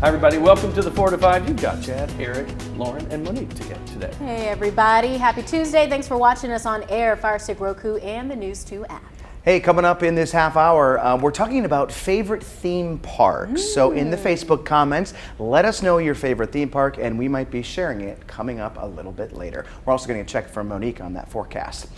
Hi everybody, welcome to the 4 to 5. You've got Chad, Eric, Lauren, and Monique today. Hey everybody, happy Tuesday. Thanks for watching us on air, Fire Stick, Roku, and the News 2 app. Hey, coming up in this half hour, we're talking about favorite theme parks. So in the Facebook comments, let us know your favorite theme park, and we might be sharing it coming up a little bit later. We're also going to check from Monique on that forecast.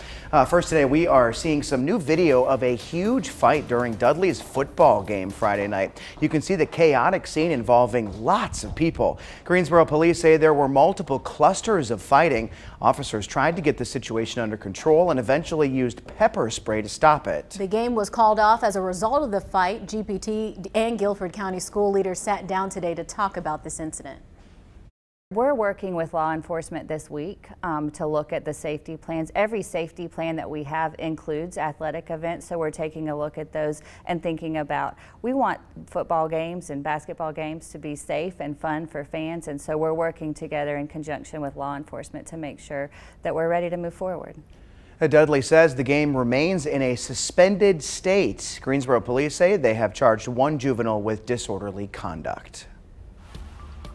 First today, we are seeing some new video of a huge fight during Dudley's football game Friday night. You can see the chaotic scene involving lots of people. Greensboro police say there were multiple clusters of fighting. Officers tried to get the situation under control and eventually used pepper spray to stop it. The game was called off as a result of the fight. GPT and Guilford County school leaders sat down today to talk about this incident. We're working with law enforcement this week to look at the safety plans. Every safety plan that we have includes athletic events, so we're taking a look at those and thinking about, we want football games and basketball games to be safe and fun for fans, and so we're working together in conjunction with law enforcement to make sure that we're ready to move forward. Dudley says the game remains in a suspended state. Greensboro police say they have charged one juvenile with disorderly conduct.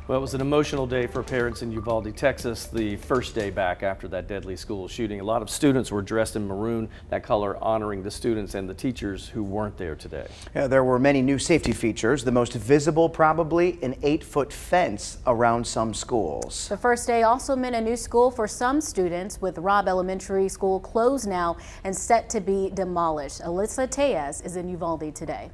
Well, it was an emotional day for parents in Uvalde, Texas, the first day back after that deadly school shooting. A lot of students were dressed in maroon, that color honoring the students and the teachers who weren't there today. Yeah, there were many new safety features. The most visible, probably, an 8-foot fence around some schools. The first day also meant a new school for some students, with Robb Elementary School closed now and set to be demolished. Alyssa Tejas is in Uvalde today.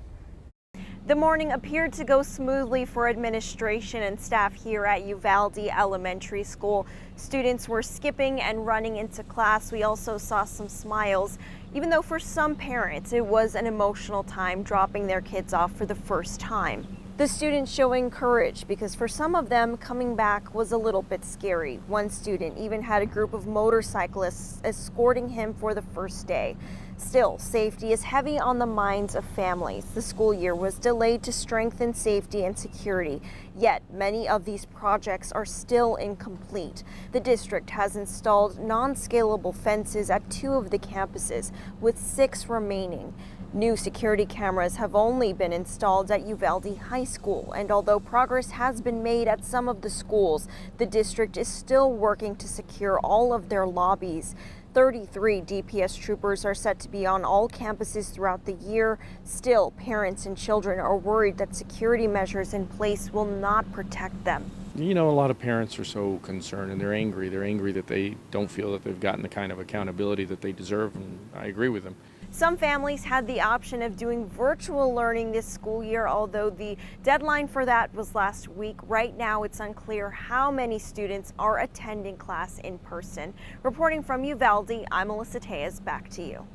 The morning appeared to go smoothly for administration and staff here at Uvalde Elementary School. Students were skipping and running into class. We also saw some smiles, even though for some parents it was an emotional time dropping their kids off for the first time. The students showing courage because for some of them coming back was a little bit scary. One student even had a group of motorcyclists escorting him for the first day. Still, safety is heavy on the minds of families. The school year was delayed to strengthen safety and security, yet many of these projects are still incomplete. The district has installed non-scalable fences at 2 of the campuses, with 6 remaining. New security cameras have only been installed at Uvalde High School, and although progress has been made at some of the schools, the district is still working to secure all of their lobbies. 33 DPS troopers are set to be on all campuses throughout the year. Still, parents and children are worried that security measures in place will not protect them. You know, a lot of parents are so concerned and they're angry. They're angry that they don't feel that they've gotten the kind of accountability that they deserve, and I agree with them. Some families had the option of doing virtual learning this school year, although the deadline for that was last week. Right now, it's unclear how many students are attending class in person. Reporting from Uvalde, I'm Alyssa Tejas. Back to you.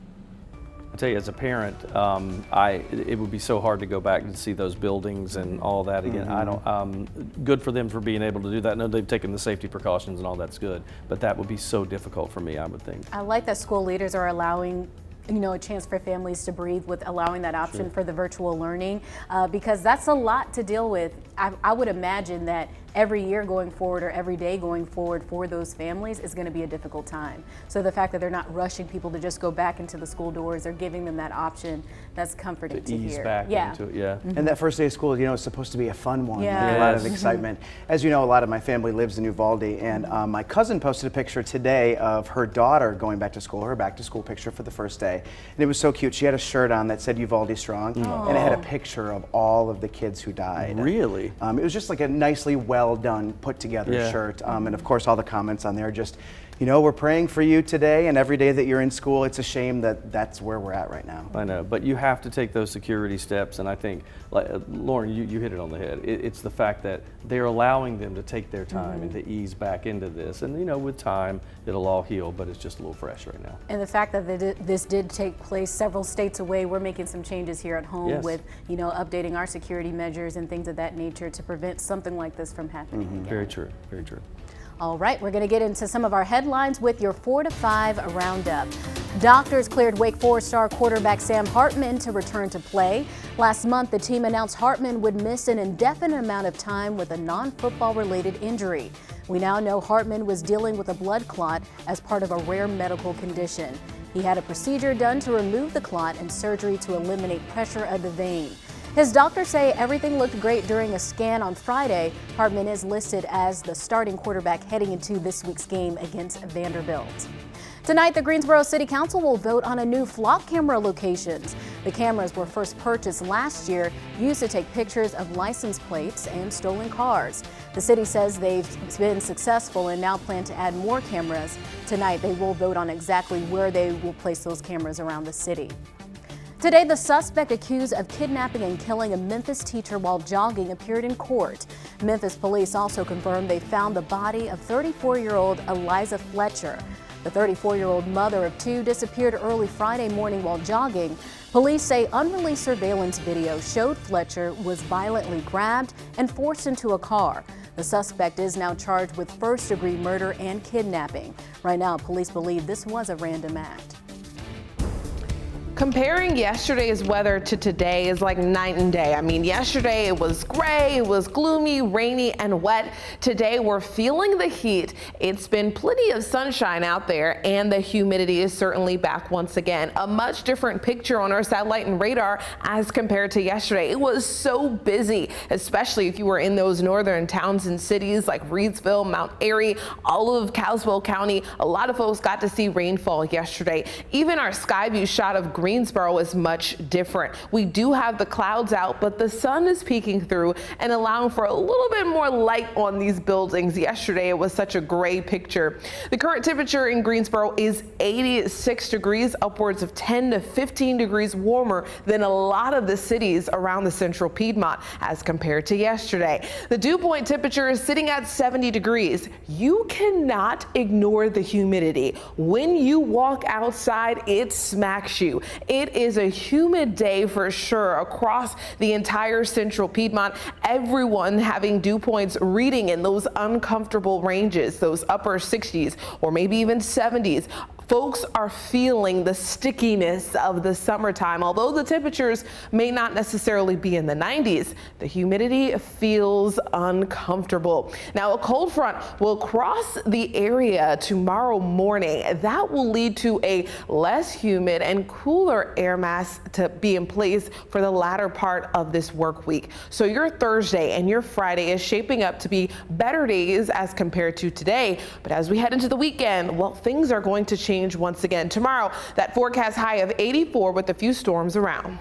I tell you, as a parent, it would be so hard to go back and see those buildings and all that again. Good for them for being able to do that. I know they've taken the safety precautions and all that's good, but that would be so difficult for me, I would think. I like that school leaders are allowing a chance for families to breathe with allowing that option for the virtual learning, because that's a lot to deal with. I would imagine that every year going forward or every day going forward for those families is going to be a difficult time. So the fact that they're not rushing people to just go back into the school doors, they're giving them that option, that's comforting to ease hear. back into it, yeah. And that first day of school, is supposed to be a fun one. Yeah. A lot of excitement. As you know, a lot of my family lives in Uvalde, and my cousin posted a picture today of her daughter going back to school, her back to school picture for the first day. And it was so cute. She had a shirt on that said Uvalde Strong, and it had a picture of all of the kids who died. Really? It was just like a nicely well done, put together shirt. And of course, all the comments on there just, we're praying for you today and every day that you're in school. It's a shame that that's where we're at right now. I know, but you have to take those security steps, and I think, like, Lauren, you hit it on the head. It's the fact that they're allowing them to take their time and to ease back into this. And, with time, it'll all heal, but it's just a little fresh right now. And the fact that this did take place several states away, we're making some changes here at home with, updating our security measures and things of that nature to prevent something like this from happening again. Very true, very true. All right, we're going to get into some of our headlines with your 4 to 5 roundup. Doctors cleared Wake Forest star quarterback Sam Hartman to return to play. Last month, the team announced Hartman would miss an indefinite amount of time with a non-football related injury. We now know Hartman was dealing with a blood clot as part of a rare medical condition. He had a procedure done to remove the clot and surgery to eliminate pressure of the vein. His doctors say everything looked great during a scan on Friday. Hartman is listed as the starting quarterback heading into this week's game against Vanderbilt. Tonight, the Greensboro City Council will vote on a new flock camera locations. The cameras were first purchased last year, used to take pictures of license plates and stolen cars. The city says they've been successful and now plan to add more cameras. Tonight, they will vote on exactly where they will place those cameras around the city. Today, the suspect accused of kidnapping and killing a Memphis teacher while jogging appeared in court. Memphis police also confirmed they found the body of 34-year-old Eliza Fletcher. The 34-year-old mother of two disappeared early Friday morning while jogging. Police say unreleased surveillance video showed Fletcher was violently grabbed and forced into a car. The suspect is now charged with first-degree murder and kidnapping. Right now, police believe this was a random act. Comparing yesterday's weather to today is like night and day. I mean, yesterday it was gray, it was gloomy, rainy, and wet. Today we're feeling the heat. It's been plenty of sunshine out there, and the humidity is certainly back once again. A much different picture on our satellite and radar as compared to yesterday. It was so busy, especially if you were in those northern towns and cities like Reidsville, Mount Airy, all of Caswell County. A lot of folks got to see rainfall yesterday. Even our sky view shot of Greensboro is much different. We do have the clouds out, but the sun is peeking through and allowing for a little bit more light on these buildings. Yesterday it was such a gray picture. The current temperature in Greensboro is 86 degrees, upwards of 10 to 15 degrees warmer than a lot of the cities around the central Piedmont as compared to yesterday. The dew point temperature is sitting at 70 degrees. You cannot ignore the humidity. When you walk outside, it smacks you. It is a humid day for sure across the entire central Piedmont. Everyone having dew points reading in those uncomfortable ranges, those upper 60s or maybe even 70s. Folks are feeling the stickiness of the summertime. Although the temperatures may not necessarily be in the 90s, the humidity feels uncomfortable. Now, a cold front will cross the area tomorrow morning. That will lead to a less humid and cooler air mass to be in place for the latter part of this work week. So your Thursday and your Friday is shaping up to be better days as compared to today. But as we head into the weekend, well, things are going to change once again. Tomorrow, that forecast high of 84 with a few storms around.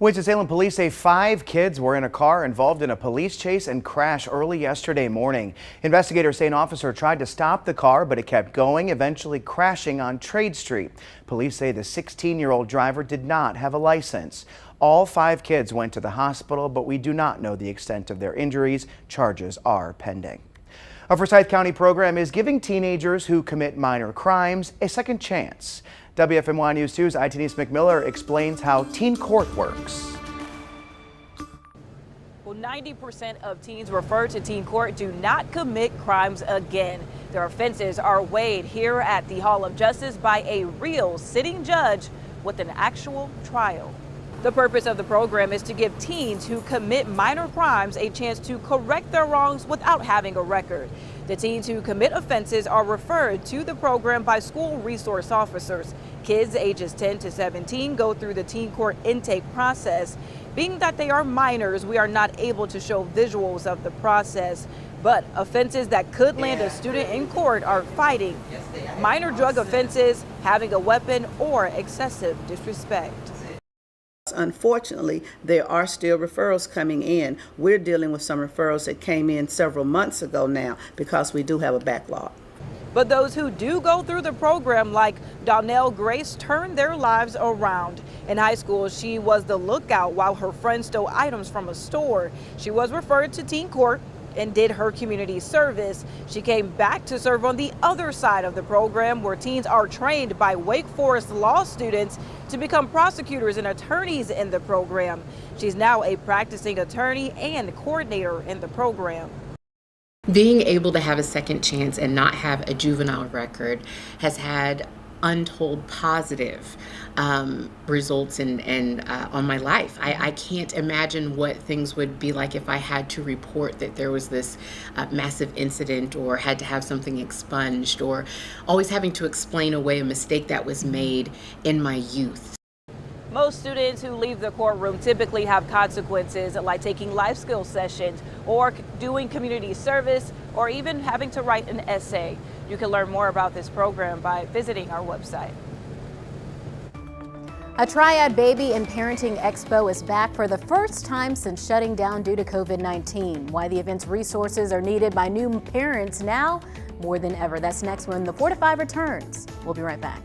Winston-Salem police say 5 kids were in a car involved in a police chase and crash early yesterday morning. Investigators say an officer tried to stop the car, but it kept going, eventually crashing on Trade Street. Police say the 16-year-old driver did not have a license. All 5 kids went to the hospital, but we do not know the extent of their injuries. Charges are pending. A Forsyth County program is giving teenagers who commit minor crimes a second chance. WFMY News 2's Denise McMiller explains how teen court works. Well, 90% of teens referred to teen court do not commit crimes again. Their offenses are weighed here at the Hall of Justice by a real sitting judge with an actual trial. The purpose of the program is to give teens who commit minor crimes a chance to correct their wrongs without having a record. The teens who commit offenses are referred to the program by school resource officers. Kids ages 10 to 17 go through the teen court intake process. Being that they are minors, we are not able to show visuals of the process. But offenses that could land a student in court are fighting, minor drug offenses, having a weapon, or excessive disrespect. Unfortunately, there are still referrals coming in. We're dealing with some referrals that came in several months ago now because we do have a backlog. But those who do go through the program, like Donnell Grace, turn their lives around. In high school, she was the lookout while her friend stole items from a store. She was referred to teen court and did her community service. She came back to serve on the other side of the program, where teens are trained by Wake Forest law students to become prosecutors and attorneys in the program. She's now a practicing attorney and coordinator in the program. Being able to have a second chance and not have a juvenile record has had untold positive results on my life. I can't imagine what things would be like if I had to report that there was this massive incident, or had to have something expunged, or always having to explain away a mistake that was made in my youth. Most students who leave the courtroom typically have consequences like taking life skills sessions or doing community service or even having to write an essay. You can learn more about this program by visiting our website. A Triad Baby and Parenting Expo is back for the first time since shutting down due to COVID-19. Why the event's resources are needed by new parents now more than ever. That's next when the 4 to 5 returns. We'll be right back.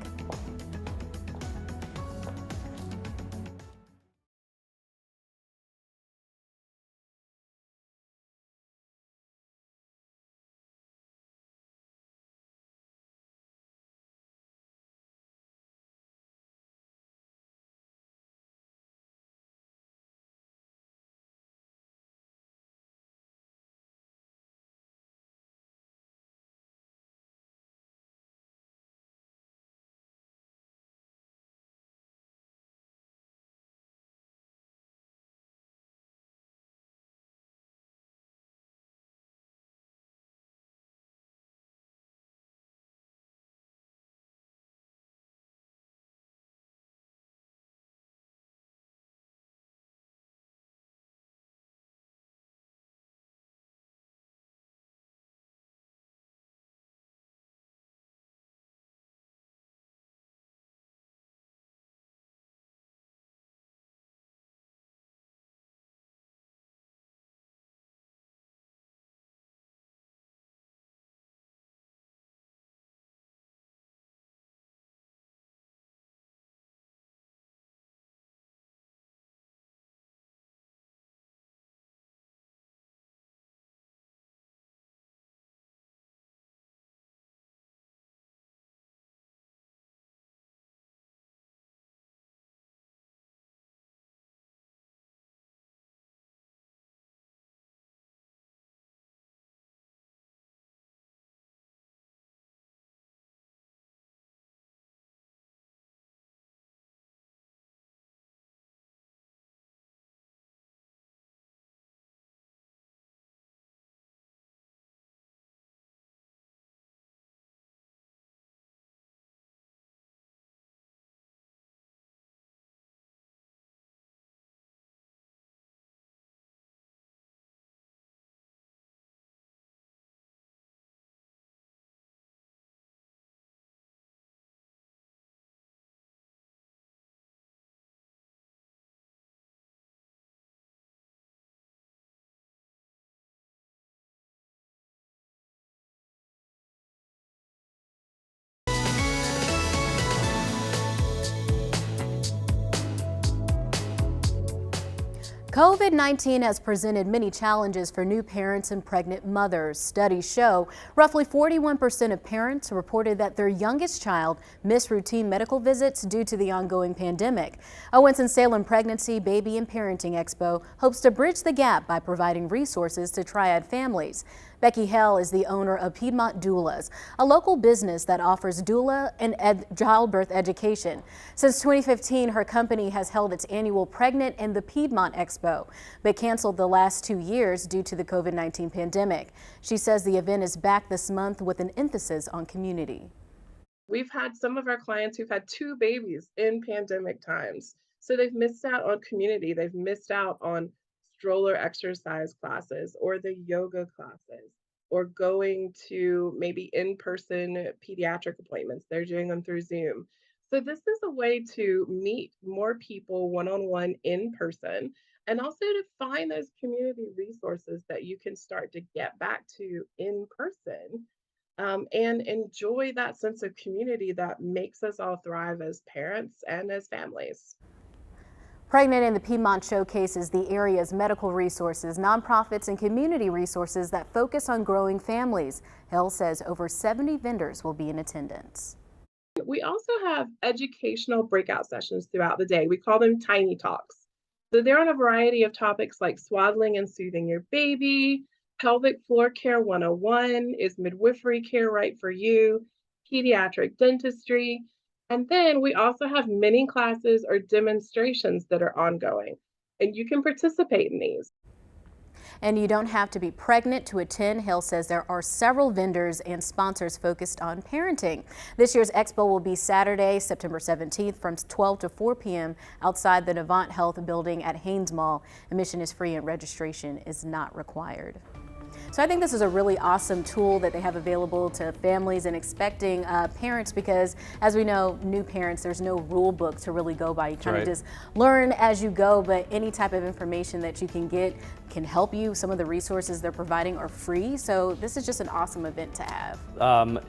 COVID-19 has presented many challenges for new parents and pregnant mothers. Studies show roughly 41% of parents reported that their youngest child missed routine medical visits due to the ongoing pandemic. A Winston-Salem Pregnancy, Baby and Parenting Expo hopes to bridge the gap by providing resources to Triad families. Becky Hell is the owner of Piedmont Doulas, a local business that offers doula and childbirth education. Since 2015, her company has held its annual Pregnant in the Piedmont Expo, but canceled the last 2 years due to the COVID-19 pandemic. She says the event is back this month with an emphasis on community. We've had some of our clients who've had 2 babies in pandemic times. So they've missed out on community. They've missed out on stroller exercise classes or the yoga classes or going to maybe in-person pediatric appointments. They're doing them through Zoom. So this is a way to meet more people one-on-one in person and also to find those community resources that you can start to get back to in person. And enjoy that sense of community that makes us all thrive as parents and as families. Pregnant in the Piedmont showcases the area's medical resources, nonprofits, and community resources that focus on growing families. Hill says over 70 vendors will be in attendance. We also have educational breakout sessions throughout the day. We call them tiny talks. So they're on a variety of topics like swaddling and soothing your baby, pelvic floor care 101, is midwifery care right for you, pediatric dentistry. And then we also have mini classes or demonstrations that are ongoing, and you can participate in these. And you don't have to be pregnant to attend. Hale says there are several vendors and sponsors focused on parenting. This year's expo will be Saturday, September 17th from 12 to 4 p.m. outside the Navant Health building at Haynes Mall. Admission is free and registration is not required. So I think this is a really awesome tool that they have available to families and expecting parents, because as we know, new parents, there's no rule book to really go by. You kind of just learn as you go, but any type of information that you can get can help you. Some of the resources they're providing are free. So this is just an awesome event to have.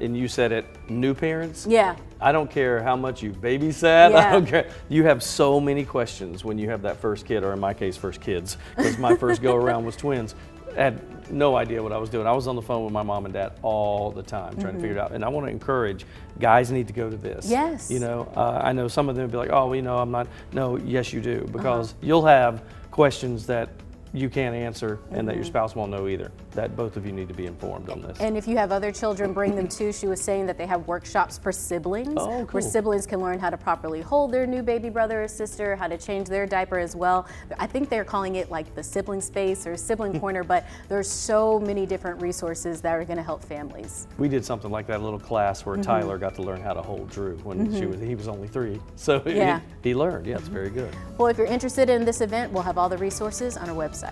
And you said it, new parents? Yeah. I don't care how much you babysat. Yeah. I don't care. You have so many questions when you have that first kid, or in my case, first kids, because my first go around was twins. I had no idea what I was doing. I was on the phone with my mom and dad all the time trying to figure it out. And I want to encourage guys need to go to this. Yes. You know, I know some of them would be like, oh, well, you know, I'm not. No, yes, you do, because you'll have questions that you can't answer and that your spouse won't know either. That both of you need to be informed on this. And if you have other children, bring them too. She was saying that they have workshops for siblings, where siblings can learn how to properly hold their new baby brother or sister, how to change their diaper as well. I think they're calling it like the sibling space or sibling corner, but there's so many different resources that are going to help families. We did something like that, a little class where Tyler got to learn how to hold Drew when he was only 3. So he learned. Yeah, it's very good. Well, if you're interested in this event, we'll have all the resources on our website.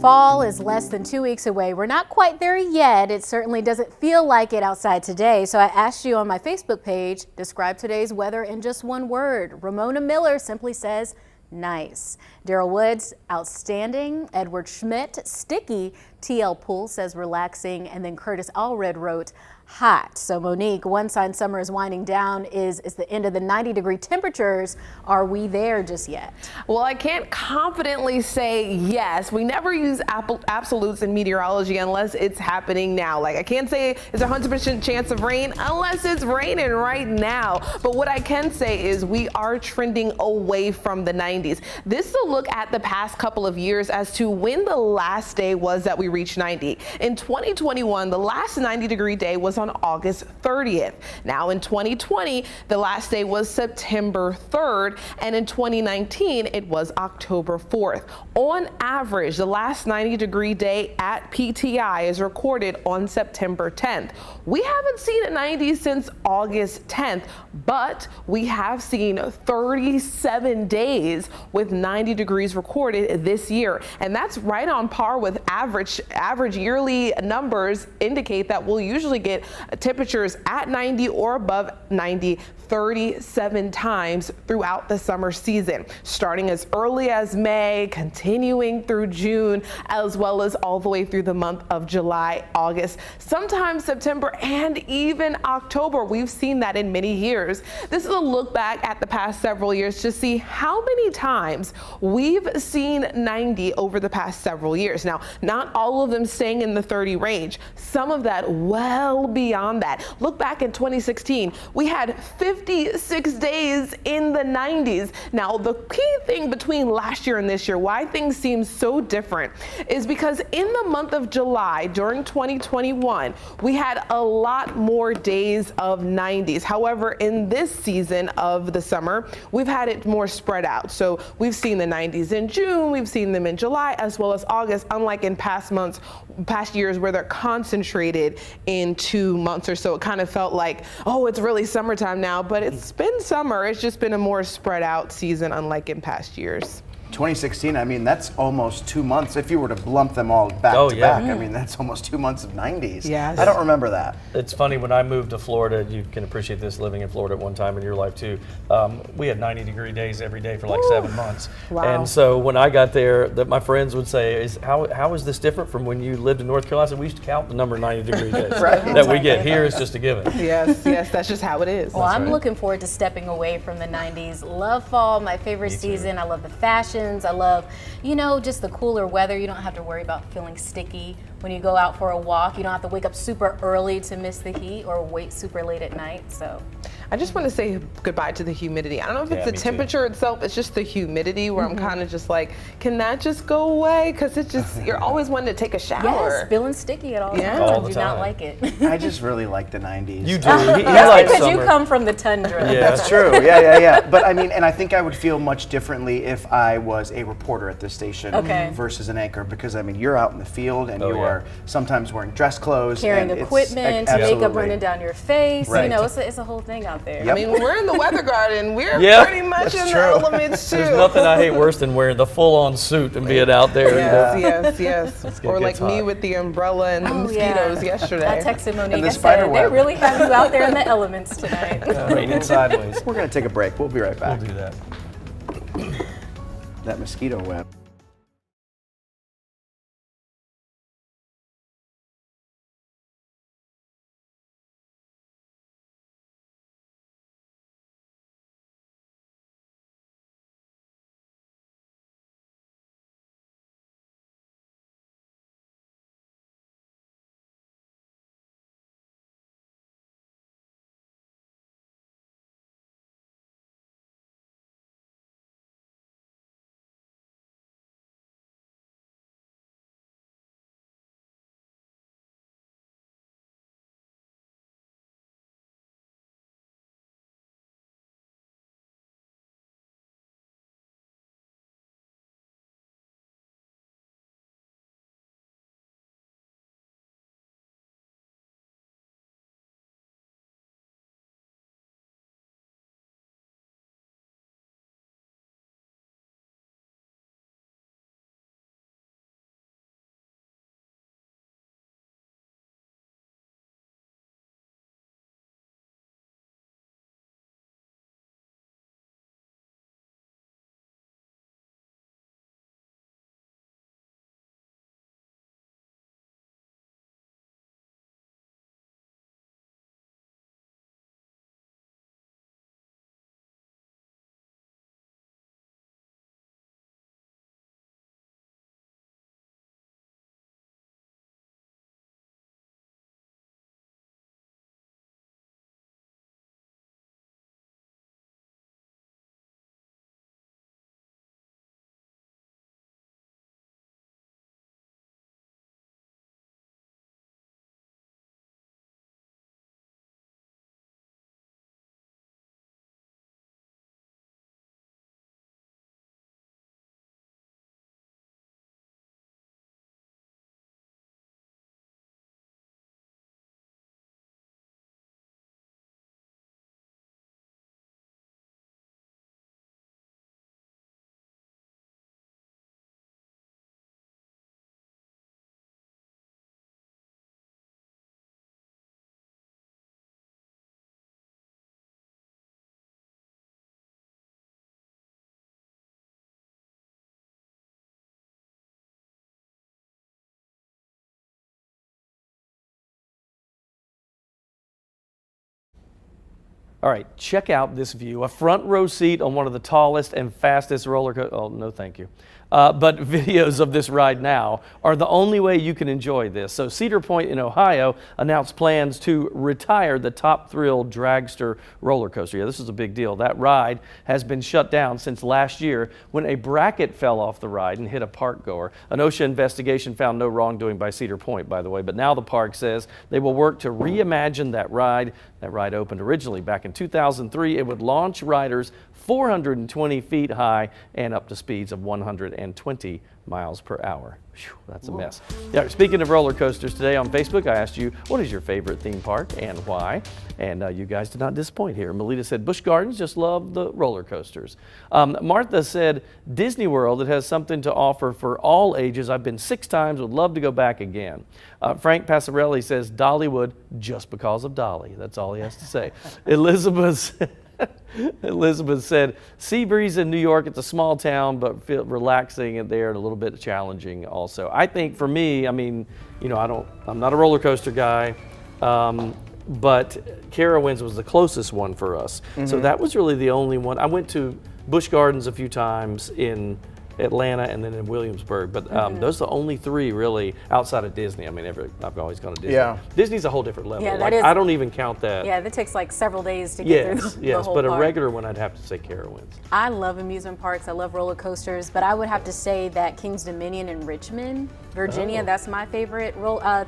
Fall is less than 2 weeks away. We're not quite there yet. It certainly doesn't feel like it outside today. So I asked you on my Facebook page, describe today's weather in just one word. Ramona Miller simply says, nice. Daryl Woods, outstanding. Edward Schmidt, sticky. TL Poole says relaxing. And then Curtis Allred wrote, hot. So Monique, one sign summer is winding down is the end of the 90-degree temperatures. Are we there just yet? Well, I can't confidently say yes. We never use absolutes in meteorology unless it's happening now. Like I can't say it's 100% chance of rain unless it's raining right now. But what I can say is we are trending away from the 90s. This is a look at the past couple of years as to when the last day was that we reach 90. In 2021, the last 90-degree day was on August 30th. Now in 2020, the last day was September 3rd, and in 2019, it was October 4th. On average, the last 90-degree day at PTI is recorded on September 10th. We haven't seen a 90 since August 10th, but we have seen 37 days with 90 degrees recorded this year, and that's right on par with average yearly numbers indicate that we'll usually get temperatures at 90 or above 90 37 times throughout the summer season, starting as early as May, continuing through June, as well as all the way through the month of July, August, sometimes September, and even October. We've seen that in many years. This is a look back at the past several years to see how many times we've seen 90 over the past several years. Now, not all of them staying in the 30 range, some of that well beyond that. Look back in 2016, we had 56 days in the 90s. Now, the key thing between last year and this year, why things seem so different, is because in the month of July during 2021, we had a lot more days of 90s. However, in this season of the summer, we've had it more spread out. So we've seen the 90s in June, we've seen them in July, as well as August, unlike in past years where they're concentrated in 2 months or so. It kind of felt like, oh, it's really summertime now, but it's been summer. It's just been a more spread out season, unlike in past years. 2016, I mean, that's almost 2 months. If you were to lump them all back to back, I mean, that's almost 2 months of 90s. Yes. I don't remember that. It's funny, when I moved to Florida, you can appreciate this living in Florida at one time in your life too. We had 90-degree days every day for like 7 months. Wow. And so when I got there, my friends would say, how is this different from when you lived in North Carolina? I said, we used to count the number of 90-degree days that we get. Here it's just a given. Yes, that's just how it is. Well, I'm looking forward to stepping away from the 90s. Love fall, my favorite season. I love the fashions. I love, just the cooler weather. You don't have to worry about feeling sticky when you go out for a walk. You don't have to wake up super early to miss the heat or wait super late at night. So I just want to say goodbye to the humidity. I don't know if it's the temperature itself, it's just the humidity where I'm kind of just like, can that just go away? Because it's just, you're always wanting to take a shower. yes, feeling sticky at all times. All the I do time. not like it. I just really like the 90s. You do. He That's likes because you summer. come from the tundra. Yeah. That's true. Yeah. But I mean, and I think I would feel much differently if I was a reporter at this station versus an anchor, because I mean, you're out in the field and you are sometimes wearing dress clothes, Carrying and equipment, absolutely. makeup running down your face. Right. It's a whole thing out there. Yep. I mean, when we're in the weather garden, we're pretty much in the elements too. There's nothing I hate worse than wearing the full-on suit and being out there. Yes. Or like me with the umbrella and the mosquitoes yesterday. I texted Monique And the and spider said, web. they really have you out there in the elements tonight. Raining sideways. We're going to take a break. We'll be right back. We'll do that. That mosquito web. All right, check out this view. A front row seat on one of the tallest and fastest roller coasters. Oh, no, thank you. But videos of this ride now are the only way you can enjoy this. So Cedar Point in Ohio announced plans to retire the Top Thrill Dragster roller coaster. Yeah, this is a big deal. That ride has been shut down since last year when a bracket fell off the ride and hit a park goer. An OSHA investigation found no wrongdoing by Cedar Point, by the way, but now the park says they will work to reimagine that ride. That ride opened originally back in 2003. It would launch riders 420 feet high and up to speeds of 120 miles per hour. Whew, that's a mess. Yeah, speaking of roller coasters, today on Facebook, I asked you, what is your favorite theme park and why? And you guys did not disappoint here. Melita said Busch Gardens, just love the roller coasters. Martha said Disney World, it has something to offer for all ages. I've been 6 times, would love to go back again. Frank Passarelli says Dollywood just because of Dolly. That's all he has to say. Elizabeth said, sea breeze in New York, it's a small town, but feel relaxing there and a little bit challenging also. I think for me, I mean, you know, I'm not a roller coaster guy, but Carowinds was the closest one for us. So that was really the only one. I went to Busch Gardens a few times in Atlanta and then in Williamsburg, but those are the only 3 really outside of Disney. I mean, I've always gone to Disney. Yeah. Disney's a whole different level. Yeah, like, I don't even count that. Yeah, that takes like several days to get through the whole but park. a regular one I'd have to say Carowinds. I love amusement parks. I love roller coasters, but I would have to say that King's Dominion in Richmond, Virginia, that's my favorite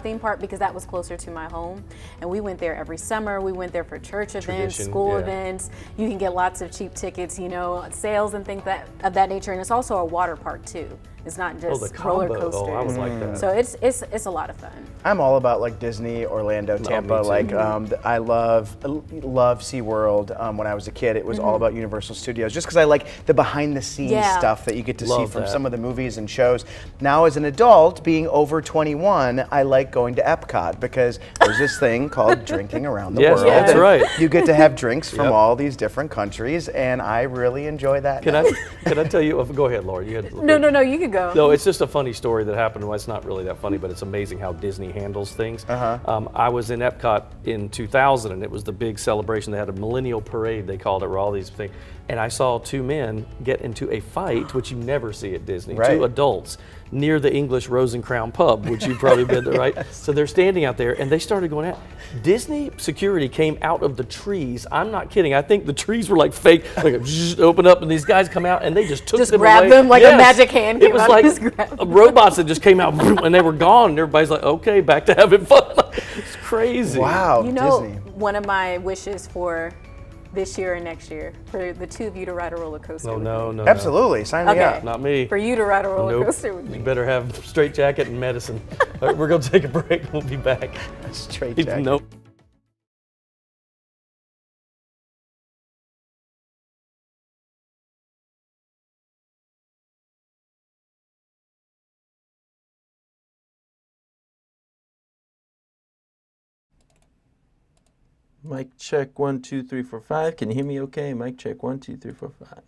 theme park because that was closer to my home. And we went there every summer. We went there for church events, school events. You can get lots of cheap tickets, you know, sales and things of that nature. And it's also a water park too. It's not just roller coasters. Oh, I would like that. So it's a lot of fun. I'm all about like Disney, Orlando, Tampa. Like I love SeaWorld. When I was a kid, it was all about Universal Studios, just because I like the behind the scenes stuff that you get to see from some of the movies and shows. Now as an adult, being over 21, I like going to Epcot because there's this thing called drinking around the world. Yes, that's right. You get to have drinks from all these different countries, and I really enjoy that. Can I tell you? Go ahead, Laura. You had No, you can go. No, it's just a funny story that happened. Well, it's not really that funny, but it's amazing how Disney handles things. I was in Epcot in 2000, and it was the big celebration. They had a millennial parade, they called it, where all these things. And I saw 2 men get into a fight, which you never see at Disney. Right. 2 adults near the English Rose and Crown pub, which you've probably been to, right? So they're standing out there, and they started going out. Disney security came out of the trees. I'm not kidding. I think the trees were like fake, like open up, and these guys come out, and they just took them grabbed away. them like a magic hand. It was like robots that just came out, and they were gone. And everybody's like, okay, back to having fun. It's crazy. Wow, You know, Disney. one of my wishes for this year and next year, for the 2 of you to ride a roller coaster. Oh, with no, me. no, Absolutely, sign me up. not me. For you to ride a roller Nope. coaster with me. You better have straight jacket and medicine. All right, we're going to take a break. We'll be back. Straight jacket. Nope. Mic check 1 2 3 4 5. Can you hear me okay? Mic check 1 2 3 4 5.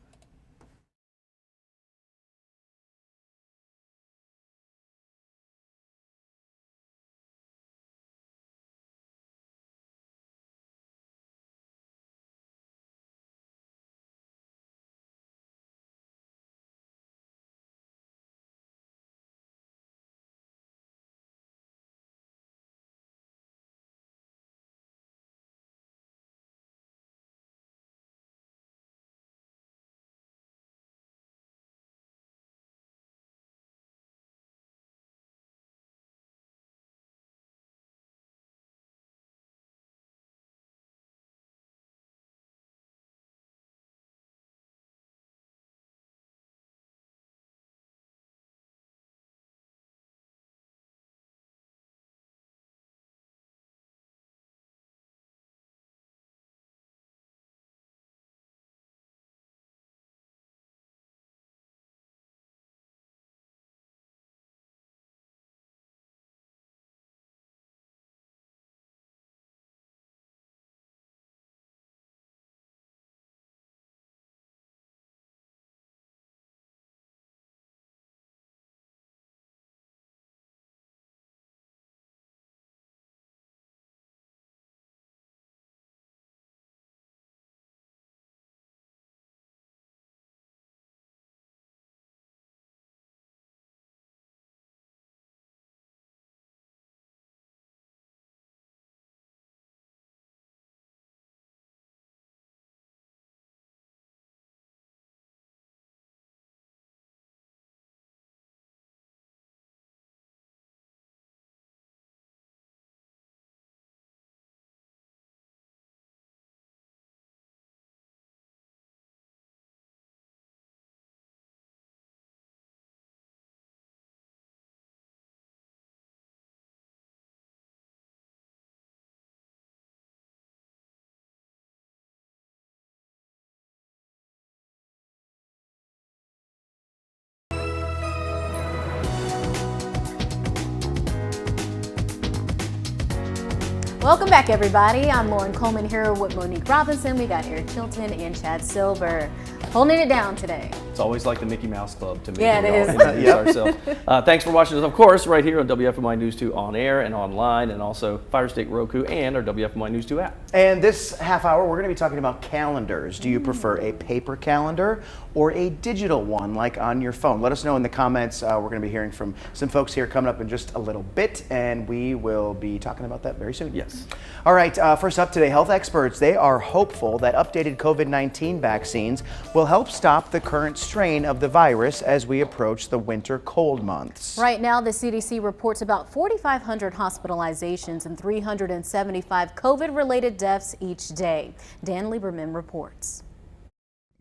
Welcome back, everybody. I'm Lauren Coleman here with Monique Robinson. We got Eric Chilton and Chad Silver holding it down today. It's always like the Mickey Mouse Club to me. Yeah, We it all is. introduce ourselves. Thanks for watching us, of course, right here on WFMI News 2 on air and online, and also Fire Stick, Roku, and our WFMI News 2 app. And this half hour, we're going to be talking about calendars. Do you prefer a paper calendar or a digital one like on your phone? Let us know in the comments. We're going to be hearing from some folks here coming up in just a little bit, and we will be talking about that very soon. Yes. All right, first up today, health experts, they are hopeful that updated COVID-19 vaccines will help stop the current strain of the virus as we approach the winter cold months. Right now, the CDC reports about 4,500 hospitalizations and 375 COVID-related deaths each day. Dan Lieberman reports.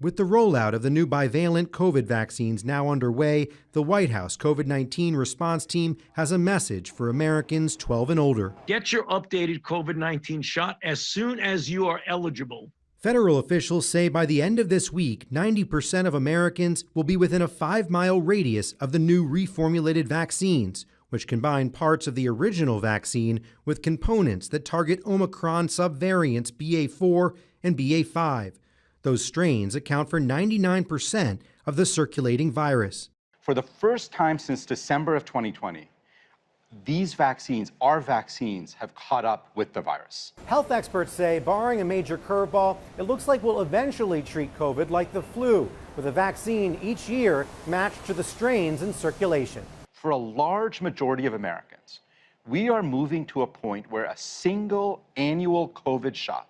With the rollout of the new bivalent COVID vaccines now underway, the White House COVID-19 response team has a message for Americans 12 and older. Get your updated COVID-19 shot as soon as you are eligible. Federal officials say by the end of this week, 90% of Americans will be within a 5-mile radius of the new reformulated vaccines, which combine parts of the original vaccine with components that target Omicron subvariants BA4 and BA5. Those strains account for 99% of the circulating virus. For the first time since December of 2020, these vaccines, our vaccines, have caught up with the virus. Health experts say, barring a major curveball, it looks like we'll eventually treat COVID like the flu, with a vaccine each year matched to the strains in circulation. For a large majority of Americans, we are moving to a point where a single annual COVID shot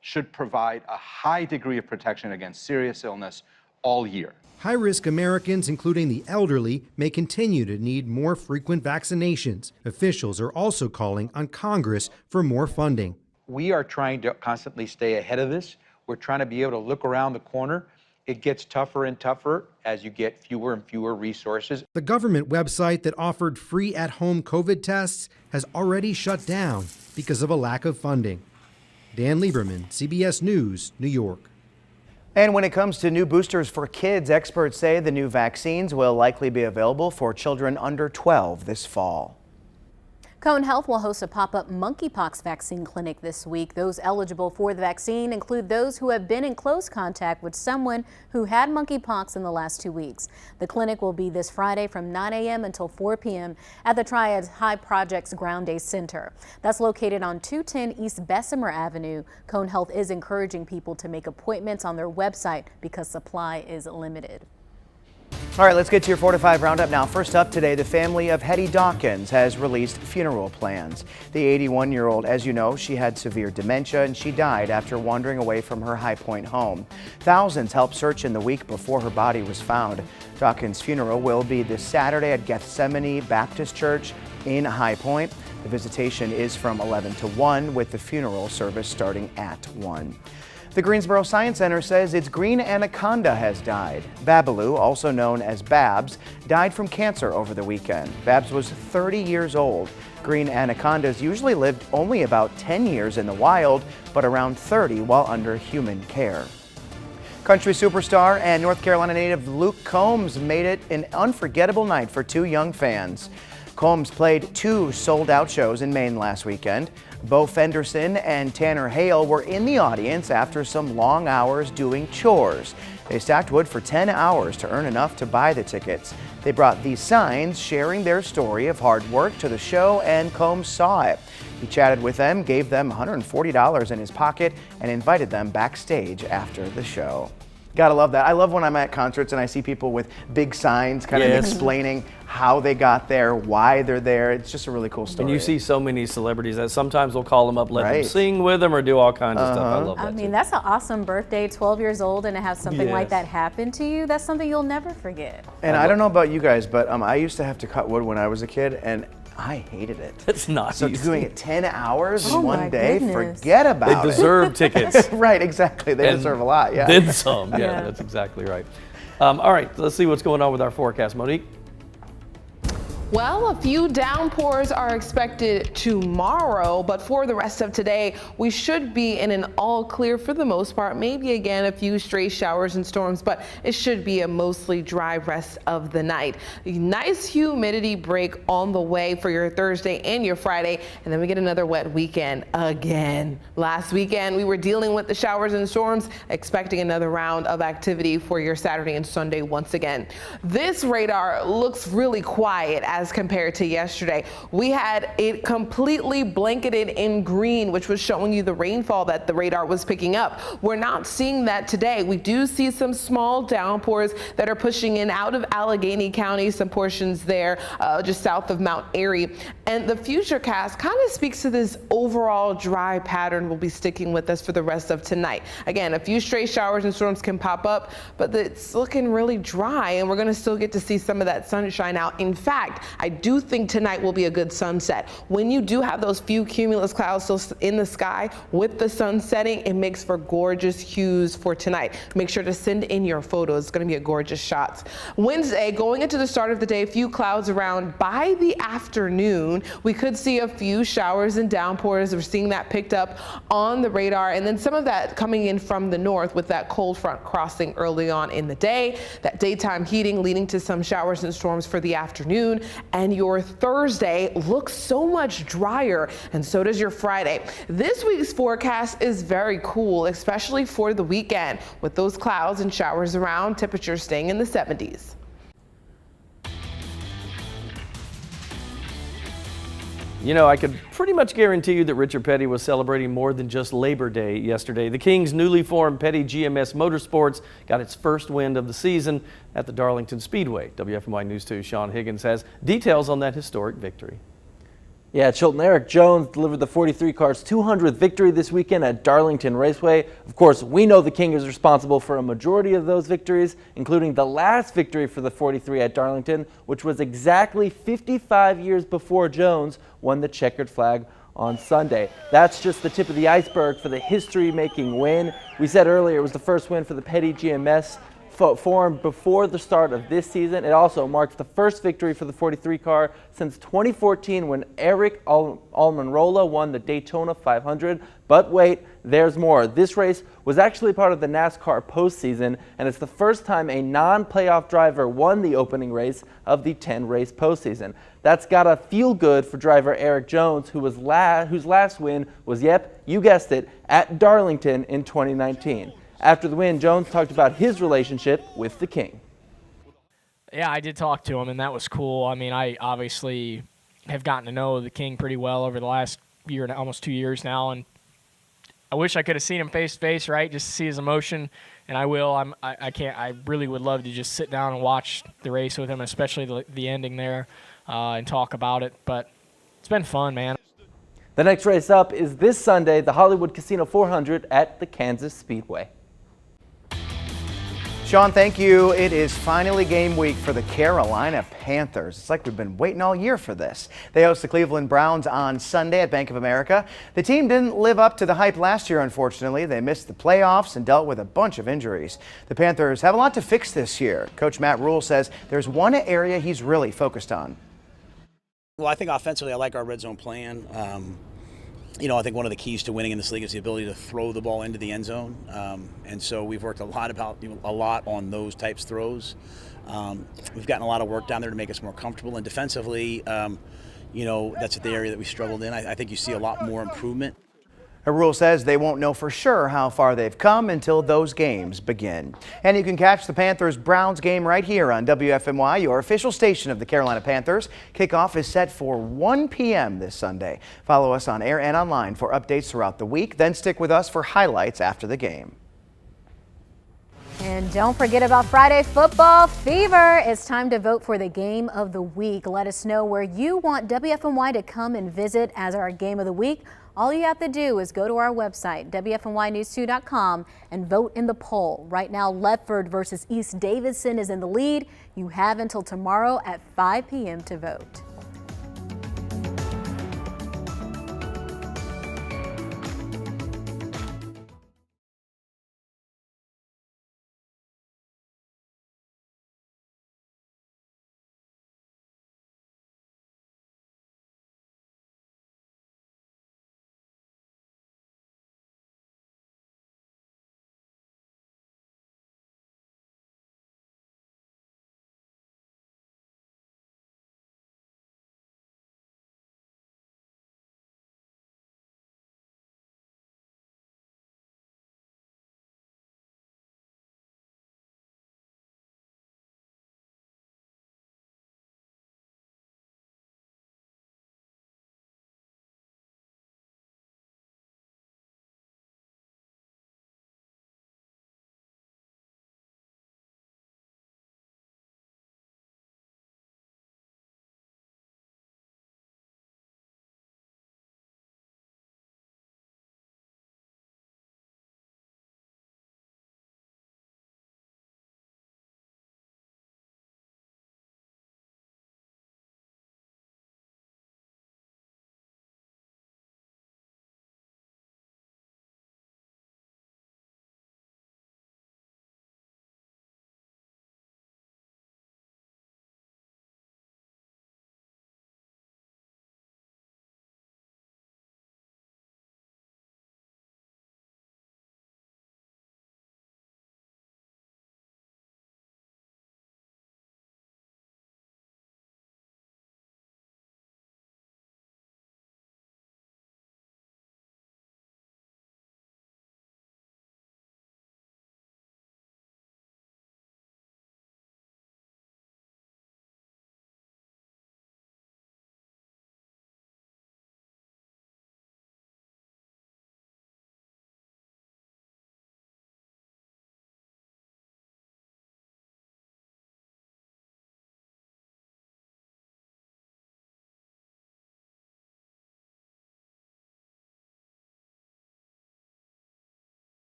should provide a high degree of protection against serious illness all year. High-risk Americans, including the elderly, may continue to need more frequent vaccinations. Officials are also calling on Congress for more funding. We are trying to constantly stay ahead of this. We're trying to be able to look around the corner. It gets tougher and tougher as you get fewer and fewer resources. The government website that offered free at-home COVID tests has already shut down because of a lack of funding. Dan Lieberman, CBS News, New York. And when it comes to new boosters for kids, experts say the new vaccines will likely be available for children under 12 this fall. Cone Health will host a pop-up monkeypox vaccine clinic this week. Those eligible for the vaccine include those who have been in close contact with someone who had monkeypox in the last 2 weeks. The clinic will be this Friday from 9 a.m. until 4 p.m. at the Triad High Projects Ground Day Center. That's located on 210 East Bessemer Avenue. Cone Health is encouraging people to make appointments on their website because supply is limited. All right, let's get to your 4 to 5 roundup now. First up today, the family of Hetty Dawkins has released funeral plans. The 81-year-old, as you know, she had severe dementia and she died after wandering away from her High Point home. Thousands helped search in the week before her body was found. Dawkins' funeral will be this Saturday at Gethsemane Baptist Church in High Point. The visitation is from 11 to 1 with the funeral service starting at 1. The Greensboro Science Center says its green anaconda has died. Babaloo, also known as Babs, died from cancer over the weekend. Babs was 30 years old. Green anacondas usually lived only about 10 years in the wild, but around 30 while under human care. Country superstar and North Carolina native Luke Combs made it an unforgettable night for 2 young fans. Combs played 2 sold-out shows in Maine last weekend. Bo Fenderson and Tanner Hale were in the audience after some long hours doing chores. They stacked wood for 10 hours to earn enough to buy the tickets. They brought these signs sharing their story of hard work to the show, and Combs saw it. He chatted with them, gave them $140 in his pocket, and invited them backstage after the show. Gotta love that. I love when I'm at concerts and I see people with big signs kind of explaining how they got there, why they're there. It's just a really cool story. And you see so many celebrities that sometimes they'll call them up, let them sing with them or do all kinds of stuff. I love that. I mean, that's an awesome birthday, 12 years old, and to have something like that happen to you, that's something you'll never forget. And I don't know about you guys, but I used to have to cut wood when I was a kid, and I hated it. It's not so easy. Doing it 10 hours in Oh one my day, goodness. forget about it. They deserve tickets. Right, exactly. They And deserve a lot, yeah. Then some, yeah, that's exactly right. All right, let's see what's going on with our forecast. Monique? Well, a few downpours are expected tomorrow, but for the rest of today, we should be in an all clear for the most part. Maybe again a few stray showers and storms, but it should be a mostly dry rest of the night. A nice humidity break on the way for your Thursday and your Friday, and then we get another wet weekend again. Last weekend, we were dealing with the showers and storms, expecting another round of activity for your Saturday and Sunday once again. This radar looks really quiet as compared to yesterday. We had it completely blanketed in green, which was showing you the rainfall that the radar was picking up. We're not seeing that today. We do see some small downpours that are pushing in out of Allegheny County, some portions there just south of Mount Airy. And the futurecast kind of speaks to this overall dry pattern will be sticking with us for the rest of tonight. Again, a few stray showers and storms can pop up, but it's looking really dry, and we're going to still get to see some of that sunshine out. In fact, I do think tonight will be a good sunset. When you do have those few cumulus clouds still in the sky with the sun setting, it makes for gorgeous hues for tonight. Make sure to send in your photos. It's going to be a gorgeous shot. Wednesday, going into the start of the day, a few clouds around. By the afternoon, we could see a few showers and downpours. We're seeing that picked up on the radar, and then some of that coming in from the north with that cold front crossing early on in the day. That daytime heating leading to some showers and storms for the afternoon. And your Thursday looks so much drier, and so does your Friday. This week's forecast is very cool, especially for the weekend, with those clouds and showers around, temperatures staying in the 70s. You know, I could pretty much guarantee you that Richard Petty was celebrating more than just Labor Day yesterday. The King's newly formed Petty GMS Motorsports got its first win of the season at the Darlington Speedway. WFMY News 2's Sean Higgins has details on that historic victory. Yeah, Chilton Eric Jones delivered the 43 car's 200th victory this weekend at Darlington Raceway. Of course, we know the King is responsible for a majority of those victories, including the last victory for the 43 at Darlington, which was exactly 55 years before Jones won the checkered flag on Sunday. That's just the tip of the iceberg for the history-making win. We said earlier it was the first win for the Petty GMS formed before the start of this season. It also marks the first victory for the 43 car since 2014 when Eric Almirola won the Daytona 500. But wait, there's more. This race was actually part of the NASCAR postseason, and it's the first time a non-playoff driver won the opening race of the 10-race postseason. That's gotta feel good for driver Eric Jones, whose last win was, yep, you guessed it, at Darlington in 2019. After the win, Jones talked about his relationship with the King. Yeah, I did talk to him, and that was cool. I mean, I obviously have gotten to know the King pretty well over the last year and almost 2 years now, and I wish I could have seen him face to face, right, just to see his emotion, and I will. I really would love to just sit down and watch the race with him, especially the ending there, and talk about it. But it's been fun, man. The next race up is this Sunday, the Hollywood Casino 400 at the Kansas Speedway. Sean, thank you. It is finally game week for the Carolina Panthers. It's like we've been waiting all year for this. They host the Cleveland Browns on Sunday at Bank of America. The team didn't live up to the hype last year, unfortunately. They missed the playoffs and dealt with a bunch of injuries. The Panthers have a lot to fix this year. Coach Matt Rule says there's one area he's really focused on. Well, I think offensively, I like our red zone plan. I think one of the keys to winning in this league is the ability to throw the ball into the end zone, and so we've worked a lot on those types of throws. We've gotten a lot of work down there to make us more comfortable, and defensively, that's the area that we struggled in. I think you see a lot more improvement. Rule says they won't know for sure how far they've come until those games begin. And you can catch the Panthers-Browns game right here on WFMY, your official station of the Carolina Panthers. Kickoff is set for 1 p.m. this Sunday. Follow us on air and online for updates throughout the week. Then stick with us for highlights after the game. And don't forget about Friday Football Fever. It's time to vote for the game of the week. Let us know where you want WFMY to come and visit as our game of the week. All you have to do is go to our website, WFMYnews2.com, and vote in the poll. Right now, Lefford versus East Davidson is in the lead. You have until tomorrow at 5 p.m. to vote.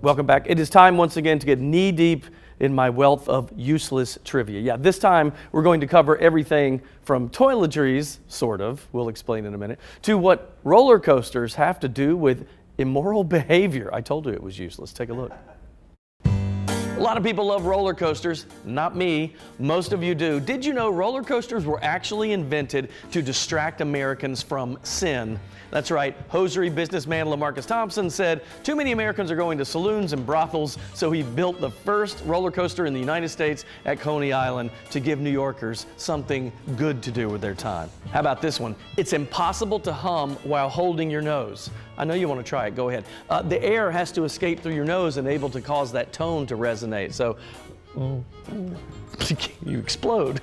Welcome back. It is time once again to get knee deep in my wealth of useless trivia. Yeah, this time we're going to cover everything from toiletries, sort of, we'll explain in a minute, to what roller coasters have to do with immoral behavior. I told you it was useless. Take a look. A lot of people love roller coasters, not me. Most of you do. Did you know roller coasters were actually invented to distract Americans from sin? That's right, hosiery businessman LaMarcus Thompson said, too many Americans are going to saloons and brothels, so he built the first roller coaster in the United States at Coney Island to give New Yorkers something good to do with their time. How about this one? It's impossible to hum while holding your nose. I know you want to try it, go ahead. The air has to escape through your nose and able to cause that tone to resonate, so you explode.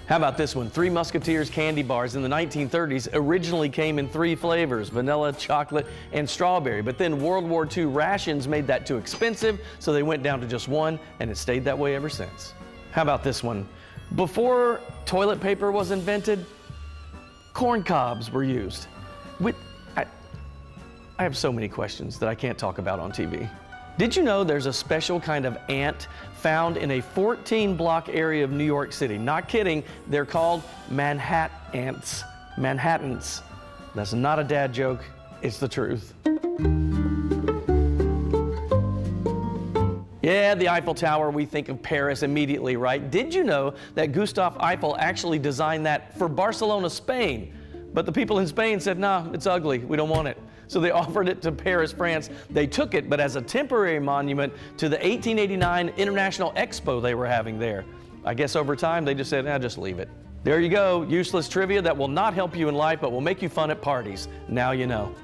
How about this one? Three Musketeers candy bars in the 1930s originally came in 3 flavors, vanilla, chocolate, and strawberry. But then World War II rations made that too expensive, so they went down to just 1, and it stayed that way ever since. How about this one? Before toilet paper was invented, corn cobs were used. I have so many questions that I can't talk about on TV. Did you know there's a special kind of ant found in a 14-block area of New York City? Not kidding, they're called Manhattans. Manhattans. That's not a dad joke, it's the truth. Yeah, the Eiffel Tower, we think of Paris immediately, right? Did you know that Gustave Eiffel actually designed that for Barcelona, Spain? But the people in Spain said, nah, it's ugly, we don't want it. So they offered it to Paris, France. They took it, but as a temporary monument to the 1889 International Expo they were having there. I guess over time they just said, just leave it. There you go, useless trivia that will not help you in life, but will make you fun at parties. Now you know.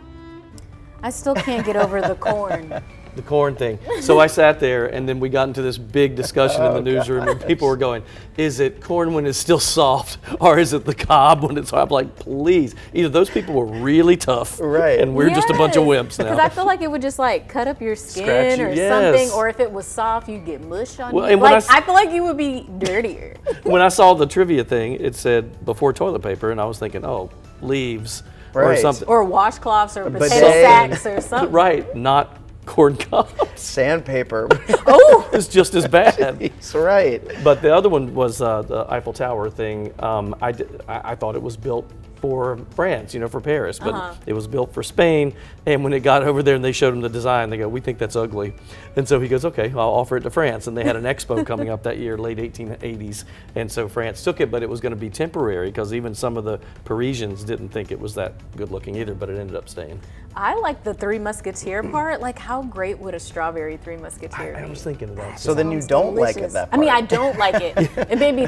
I still can't get over the corn. The corn thing. So I sat there, and then we got into this big discussion in the newsroom, and people were going, is it corn when it's still soft, or is it the cob when it's hard? I'm like, please. Either those people were really tough, right, and we're just a bunch of wimps now. Because I feel like it would just like cut up your skin Scratch you, or yes. something, or if it was soft, you'd get mush on Well, you. and when Like, I feel like you would be dirtier. When I saw the trivia thing, it said before toilet paper, and I was thinking, oh, leaves or Right. something. Or washcloths or potato bidet. sacks or something. Right, not corn cobs. Sandpaper. Oh! It's just as bad. That's right. But the other one was the Eiffel Tower thing. I thought it was built for France, for Paris, but it was built for Spain. And when it got over there and they showed him the design, they go, we think that's ugly. And so he goes, okay, I'll offer it to France. And they had an expo coming up that year, late 1880s. And so France took it, but it was going to be temporary because even some of the Parisians didn't think it was that good looking either, but it ended up staying. I like the Three Musketeer part. Like, how great would a strawberry Three Musketeer be? I was thinking of that. So then you don't like it that part. I mean, I don't like it. It made me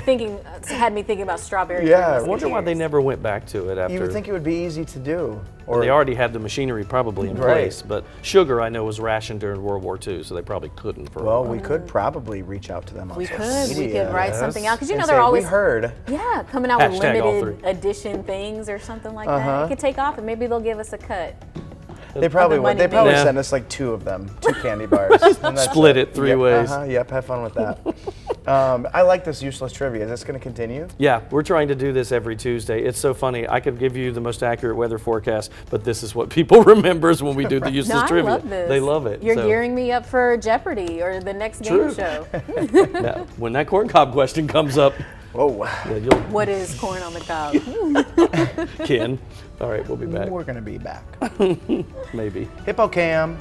had me thinking about strawberry. Yeah, I wonder why they never went back to it after. You would think it would be easy to do. Or they already had the machinery probably in place, but sugar I know was rationed during World War II, so they probably couldn't. Well, we could probably reach out to them on We social could. media. We could write something out because And they're say, always we heard. Yeah, coming out with Hashtag all limited three. edition things or something like that. It could take off and maybe they'll give us a cut. They probably would. They probably send us like 2 of them, 2 candy bars. And that's Split it 3 ways. Yep, have fun with that. I like this useless trivia. Is this going to continue? Yeah, we're trying to do this every Tuesday. It's so funny. I could give you the most accurate weather forecast, but this is what people remembers when we do the useless No, trivia. I love this. They love it. You're so. gearing me up for Jeopardy or the next game show. Now, when that corn cob question comes up, whoa. Yeah, What is corn on the cob? Ken. All right, we'll be back. We're going to be back. Maybe. Hippocam.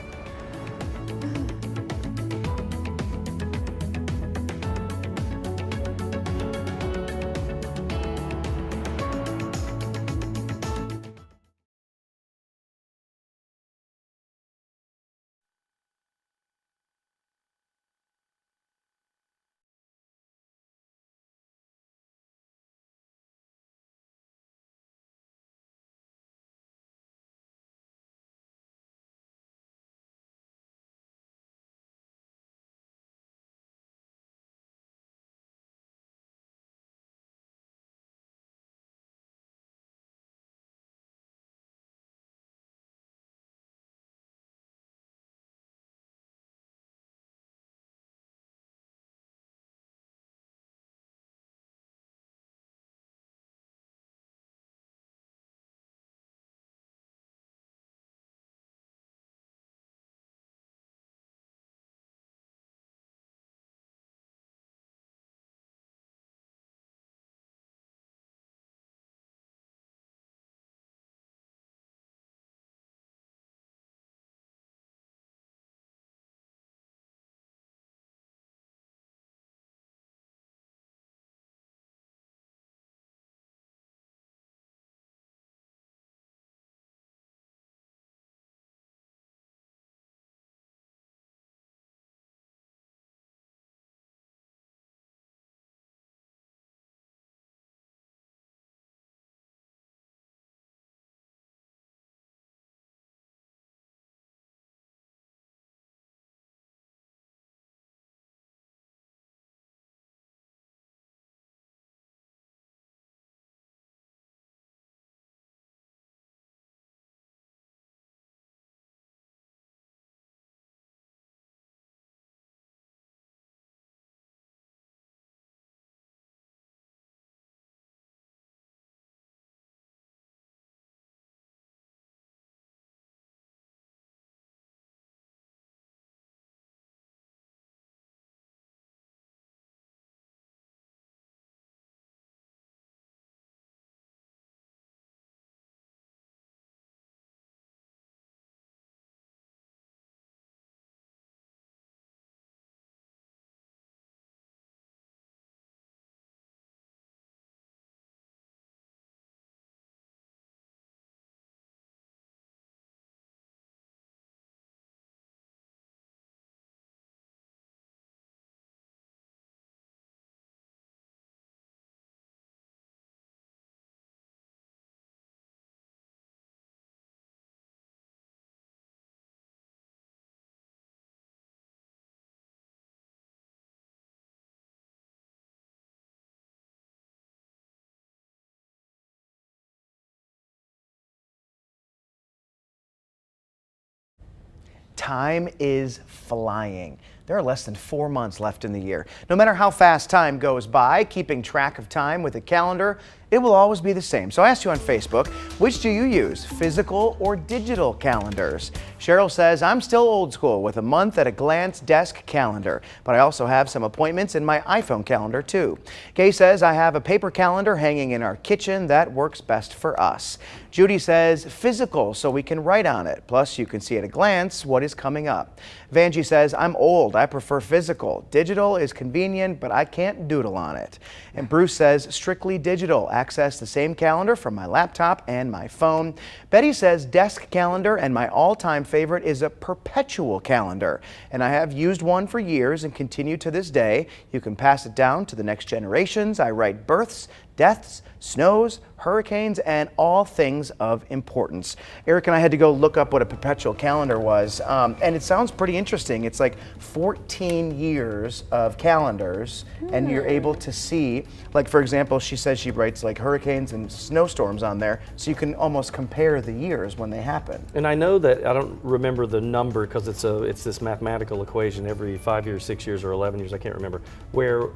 time is flying. There are less than 4 months left in the year. No matter how fast time goes by, keeping track of time with a calendar, it will always be the same. So I asked you on Facebook, which do you use, physical or digital calendars? Cheryl says, I'm still old school with a month at a glance desk calendar, but I also have some appointments in my iPhone calendar too. Kay says, I have a paper calendar hanging in our kitchen that works best for us. Judy says, physical so we can write on it. Plus you can see at a glance what is coming up. Vanjie says, I'm old, I prefer physical. Digital is convenient, but I can't doodle on it. And Bruce says, strictly digital. Access the same calendar from my laptop and my phone. Betty says, desk calendar, and my all-time favorite is a perpetual calendar. And I have used one for years and continue to this day. You can pass it down to the next generations. I write births, deaths, snows, hurricanes, and all things of importance. Eric and I had to go look up what a perpetual calendar was, and it sounds pretty interesting. It's like 14 years of calendars, and you're able to see, like for example, she says she writes like hurricanes and snowstorms on there, so you can almost compare the years when they happen. And I know that, I don't remember the number because it's this mathematical equation every 5 years, 6 years, or 11 years, I can't remember, where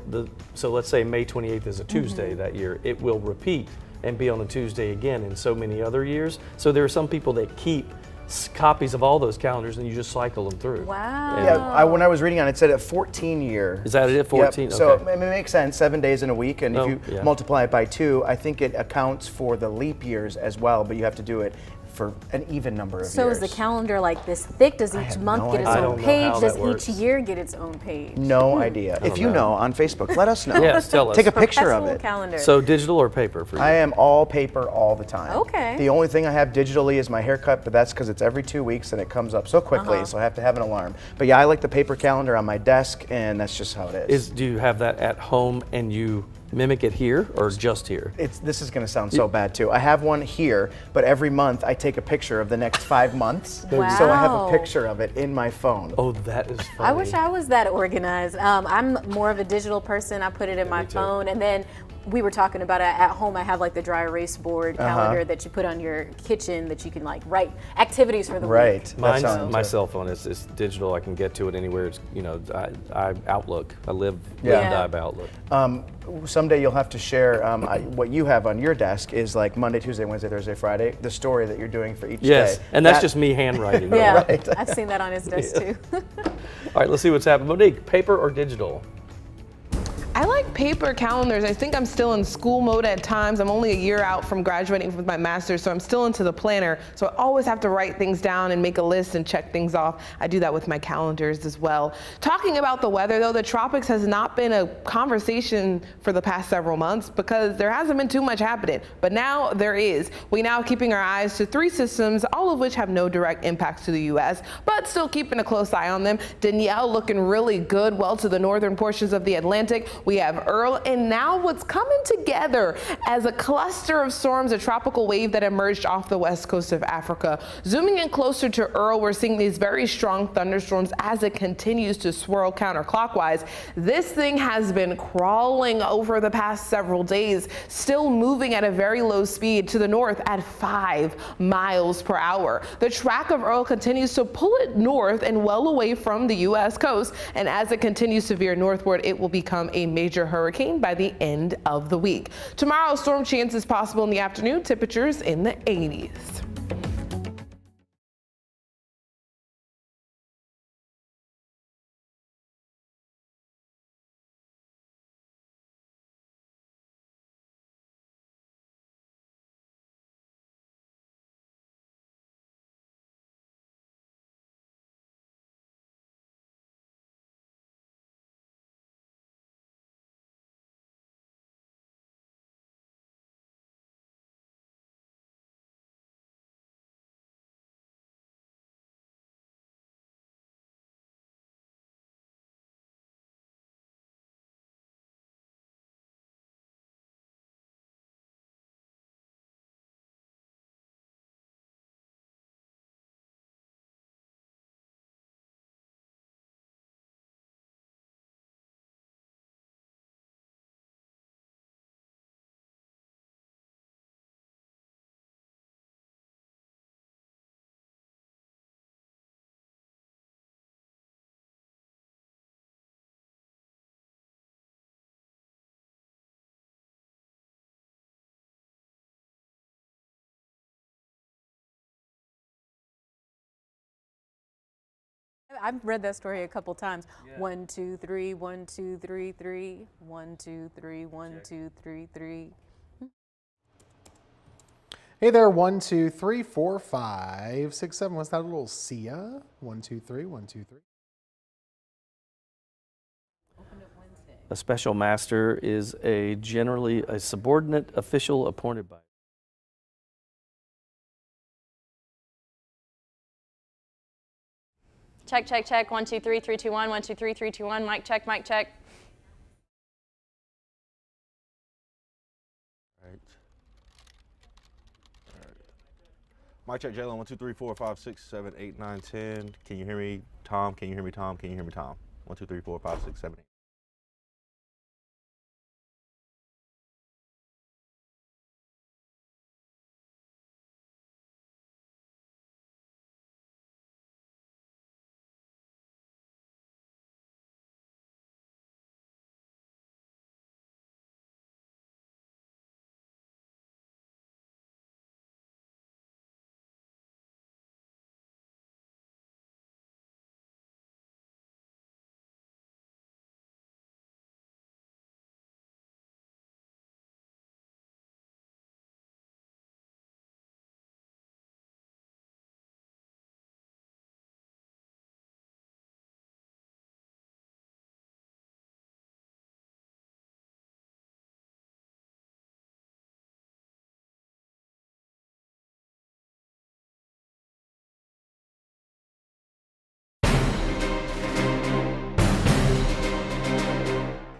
so let's say May 28th is a Tuesday that year, it will repeat and be on a Tuesday again in so many other years. So there are some people that keep copies of all those calendars and you just cycle them through. Wow. Yeah, when I was reading on it, it said a 14-year. Is that it, 14? Yep. So Okay. it makes sense, 7 days in a week, and if you multiply it by 2, I think it accounts for the leap years as well, but you have to do it for an even number of years. So is the calendar like this thick? Does each month get its own page? Does each year get its own page? No idea. If you know on Facebook, let us know. Yes, tell us. Take a picture of Perpetual it. calendar. So digital or paper for you? I am all paper all the time. Okay. The only thing I have digitally is my haircut, but that's because it's every 2 weeks and it comes up so quickly, so I have to have an alarm. But yeah, I like the paper calendar on my desk, and that's just how it is. Do you have that at home and you mimic it here or just here? This is going to sound so bad too. I have one here, but every month I take a picture of the next 5 months. Wow. So I have a picture of it in my phone. Oh, that is funny. I wish I was that organized. I'm more of a digital person. I put it in my phone, and then we were talking about it at home. I have like the dry erase board calendar that you put on your kitchen that you can like write activities for the week. My cell phone is digital. I can get to it anywhere. It's, I Outlook. I live and die by Outlook. Someday you'll have to share what you have on your desk is like Monday, Tuesday, Wednesday, Thursday, Friday, the story that you're doing for each day. Yes, and that's just me handwriting. Yeah, Right. I've seen that on his desk too. All right, let's see what's happening. Monique, paper or digital? I like paper calendars. I think I'm still in school mode at times. I'm only a year out from graduating with my master's, so I'm still into the planner. So I always have to write things down and make a list and check things off. I do that with my calendars as well. Talking about the weather though, the tropics has not been a conversation for the past several months because there hasn't been too much happening, but now there is. We now keeping our eyes to 3 systems, all of which have no direct impacts to the U.S., but still keeping a close eye on them. Danielle looking really good, well to the northern portions of the Atlantic. We have Earl, and now what's coming together as a cluster of storms, a tropical wave that emerged off the west coast of Africa. Zooming in closer to Earl, we're seeing these very strong thunderstorms as it continues to swirl counterclockwise. This thing has been crawling over the past several days, still moving at a very low speed to the north at 5 miles per hour. The track of Earl continues to pull it north and well away from the U.S. coast, and as it continues to veer northward, it will become a major hurricane by the end of the week. Tomorrow, storm chances possible in the afternoon, temperatures in the 80s. I've read that story a couple times. 1, 2, 3, 1, 2, 3, 3. 1, 2, 3, 1, 2, 3, 3. Hey there, 1, 2, 3, 4, 5, 6, 7. Was that a little Sia? 1, 2, 3, 1, 2, 3. A special master is generally a subordinate official appointed by. Check, check, check. 1, 2, 3, 3, 2, 1. 1, 2, 3, 3, 2, 1. Mic check, mic check. Mic check, Jalen. 1, 2, 3, 4, 5, 6, 7, 8, 9, 10. Can you hear me, Tom? Can you hear me, Tom? Can you hear me, Tom? 1, 2, 3, 4, 5, 6, 7, 8.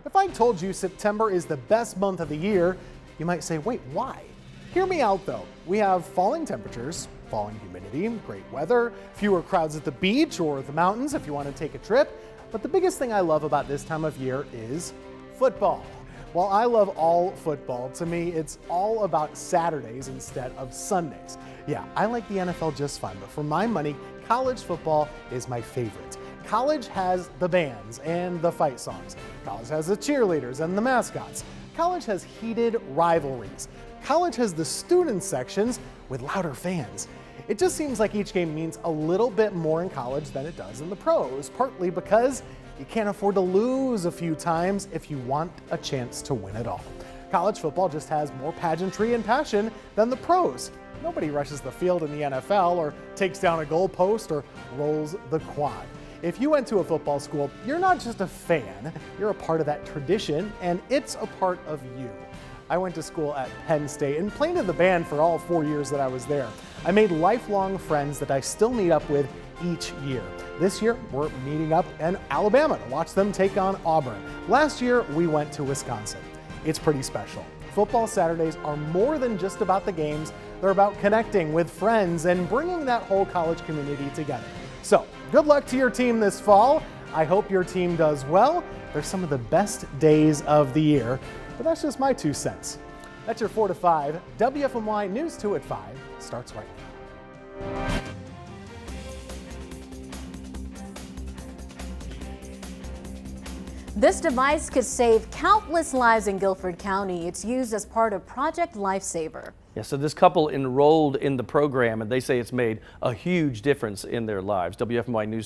If I told you September is the best month of the year, you might say, wait, why? Hear me out though. We have falling temperatures, falling humidity, great weather, fewer crowds at the beach or the mountains if you want to take a trip. But the biggest thing I love about this time of year is football. While I love all football, to me it's all about Saturdays instead of Sundays. Yeah, I like the NFL just fine, but for my money, college football is my favorite. College has the bands and the fight songs. College has the cheerleaders and the mascots. College has heated rivalries. College has the student sections with louder fans. It just seems like each game means a little bit more in college than it does in the pros, partly because you can't afford to lose a few times if you want a chance to win it all. College football just has more pageantry and passion than the pros. Nobody rushes the field in the NFL or takes down a goalpost or rolls the quad. If you went to a football school, you're not just a fan, you're a part of that tradition, and it's a part of you. I went to school at Penn State and played in the band for all 4 years that I was there. I made lifelong friends that I still meet up with each year. This year, we're meeting up in Alabama to watch them take on Auburn. Last year, we went to Wisconsin. It's pretty special. Football Saturdays are more than just about the games. They're about connecting with friends and bringing that whole college community together. So, good luck to your team this fall. I hope your team does well. They're some of the best days of the year, but that's just my 2 cents. That's your 4 to 5. WFMY News 2 at 5 starts right now. This device could save countless lives in Guilford County. It's used as part of Project Lifesaver. Yeah, so this couple enrolled in the program and they say it's made a huge difference in their lives. WFMY News 2